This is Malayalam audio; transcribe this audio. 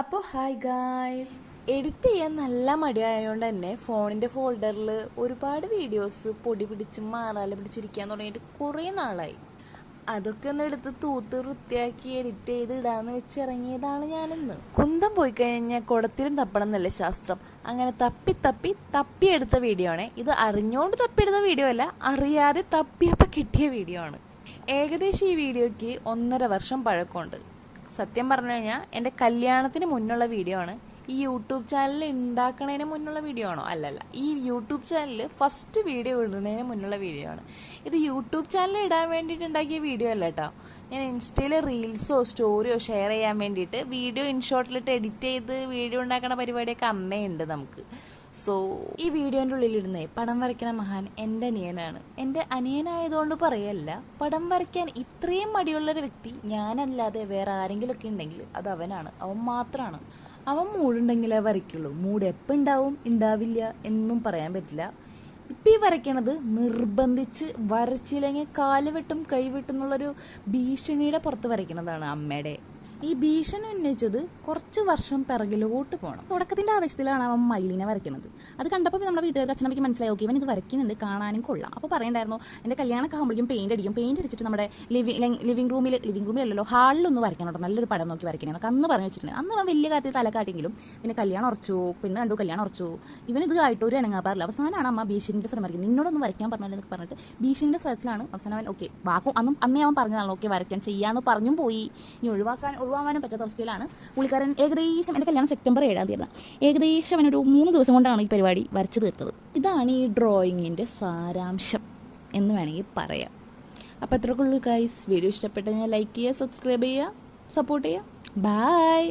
അപ്പോൾ ഹായ് ഗായ്സ്, എഡിറ്റ് ചെയ്യാൻ നല്ല മടിയായതുകൊണ്ട് തന്നെ ഫോണിൻ്റെ ഫോൾഡറിൽ ഒരുപാട് വീഡിയോസ് പൊടി പിടിച്ചും മാറാല പിടിച്ചിരിക്കാൻ തുടങ്ങിയിട്ട് കുറേ നാളായി. അതൊക്കെ ഒന്ന് എടുത്ത് തൂത്ത് വൃത്തിയാക്കി എഡിറ്റ് ചെയ്ത് ഇടാന്ന് വെച്ചിറങ്ങിയതാണ് ഞാനിന്ന്. കുന്തം പോയി കഴിഞ്ഞാൽ കുടത്തിലും തപ്പണം എന്നല്ലേ ശാസ്ത്രം. അങ്ങനെ തപ്പിയെടുത്ത വീഡിയോ ആണ് ഇത്. അറിഞ്ഞുകൊണ്ട് തപ്പിയെടുത്ത വീഡിയോ അല്ല, അറിയാതെ തപ്പിയപ്പോൾ കിട്ടിയ വീഡിയോ ആണ്. ഏകദേശം ഈ വീഡിയോയ്ക്ക് 1.5 വർഷം പഴക്കമുണ്ട്. സത്യം പറഞ്ഞു കഴിഞ്ഞാൽ എൻ്റെ കല്യാണത്തിന് മുന്നുള്ള വീഡിയോ ആണ്. ഈ യൂട്യൂബ് ചാനൽ ഉണ്ടാക്കണതിന് മുന്നുള്ള വീഡിയോ ആണോ? അല്ലല്ല, ഈ യൂട്യൂബ് ചാനൽ ഫസ്റ്റ് വീഡിയോ ഇടുന്നതിന് മുന്നുള്ള വീഡിയോ ആണ് ഇത്. യൂട്യൂബ് ചാനൽ ഇടാൻ വേണ്ടിയിട്ട് ഉണ്ടാക്കിയ വീഡിയോ അല്ല കേട്ടോ. ഞാൻ ഇൻസ്റ്റയിൽ റീൽസോ സ്റ്റോറിയോ ഷെയർ ചെയ്യാൻ വേണ്ടിയിട്ട് വീഡിയോ ഇൻഷോട്ടിലിട്ട് എഡിറ്റ് ചെയ്ത് വീഡിയോ ഉണ്ടാക്കുന്ന പരിപാടിയൊക്കെ അന്നേ ഉണ്ട് നമുക്ക്. സോ ഈ വീഡിയോൻ്റെ ഉള്ളിലിരുന്നേ പടം വരയ്ക്കുന്ന മഹാൻ എൻ്റെ അനിയനാണ്. എൻ്റെ അനിയനായതുകൊണ്ട് പറയല്ല, പടം വരയ്ക്കാൻ ഇത്രയും മടിയുള്ളൊരു വ്യക്തി ഞാനല്ലാതെ വേറെ ആരെങ്കിലുമൊക്കെ ഉണ്ടെങ്കിൽ അത് അവനാണ്. അവൻ മാത്രമാണ്. അവൻ മൂടുണ്ടെങ്കിലേ വരയ്ക്കുള്ളൂ. മൂഡ് എപ്പോൾ ഉണ്ടാവും ഉണ്ടാവില്ല എന്നും പറയാൻ പറ്റില്ല. ഇപ്പം ഈ വരയ്ക്കണത് നിർബന്ധിച്ച് വരച്ചില്ലെങ്കിൽ കാല് വെട്ടും കൈ വെട്ടും എന്നുള്ളൊരു ഭീഷണിയുടെ പുറത്ത് വരയ്ക്കണതാണ് അമ്മയുടെ. ഈ ഭീഷണി ഉന്നയിച്ചത് കുറച്ച് വർഷം പിറകിലോട്ട് പോകണം. തുടക്കത്തിന്റെ ആവശ്യത്തിലാണ് അവൻ മയിലിനെ വരയ്ക്കുന്നത്. അത് കണ്ടപ്പോൾ നമ്മുടെ വീട്ടുകാർക്ക് അച്ഛനമ്മയ്ക്ക് മനസ്സിലായി, ഓക്കെ ഇവൻ ഇത് വരയ്ക്കുന്നുണ്ട്, കാണാനും കൊള്ളാം. അപ്പോൾ പറയണ്ടായിരുന്നു എൻ്റെ കല്യാണമൊക്കെ ആകുമ്പോഴേക്കും പെയിന്റ് അടിച്ചിട്ട് നമ്മുടെ ലിവിംഗ് റൂമിലല്ലോ ഹാളിലൊന്ന് വരയ്ക്കണം, നല്ലൊരു പടം നോക്കി വരയ്ക്കണമെന്നൊക്കെ അന്ന് പറഞ്ഞു വെച്ചിട്ടുണ്ട്. അന്ന് അവൻ വലിയ കാര്യത്തിൽ തലക്കാട്ടെങ്കിലും പിന്നെ കല്യാണം ഉറച്ചു, കല്യാണം ഉറച്ചു. ഇവൻ ഇത് ആയിട്ട് ഒരു അനങ്ങാപ്പാറില്ല. അവസാനമാണ് അമ്മ ഭീഷണിയുടെ സ്വരം വരയ്ക്കുന്നത്. നിന്നോടൊന്ന് വരയ്ക്കാൻ പറഞ്ഞില്ലെന്നൊക്കെ പറഞ്ഞിട്ട് ഭീഷണിയുടെ സ്വരത്തിലാണ് അവസാനം അവൻ ഓക്കെ വാക്കും അന്നേ അവൻ പറഞ്ഞതാണ് ഓക്കെ വരയ്ക്കാൻ ചെയ്യാമെന്ന് പറഞ്ഞും പോയി. ഇനി ഒഴിവാകാനും പറ്റാത്ത അവസ്ഥയിലാണ് പുള്ളിക്കാരൻ. ഏകദേശം എൻ്റെ കല്യാണം സെപ്റ്റംബർ 7 തീയതി. ഏകദേശം അവനൊരു 3 ദിവസം കൊണ്ടാണ് ഈ പരിപാടി വരച്ചു തീർത്തത്. ഇതാണ് ഈ ഡ്രോയിങ്ങിൻ്റെ സാരാംശം എന്ന് വേണമെങ്കിൽ പറയാം. അപ്പോൾ അത്രയ്ക്കുള്ളൂ ഗൈസ്. വീഡിയോ ഇഷ്ടപ്പെട്ടു കഴിഞ്ഞാൽ ലൈക്ക് ചെയ്യുക, സബ്സ്ക്രൈബ് ചെയ്യുക, സപ്പോർട്ട് ചെയ്യുക. ബൈ.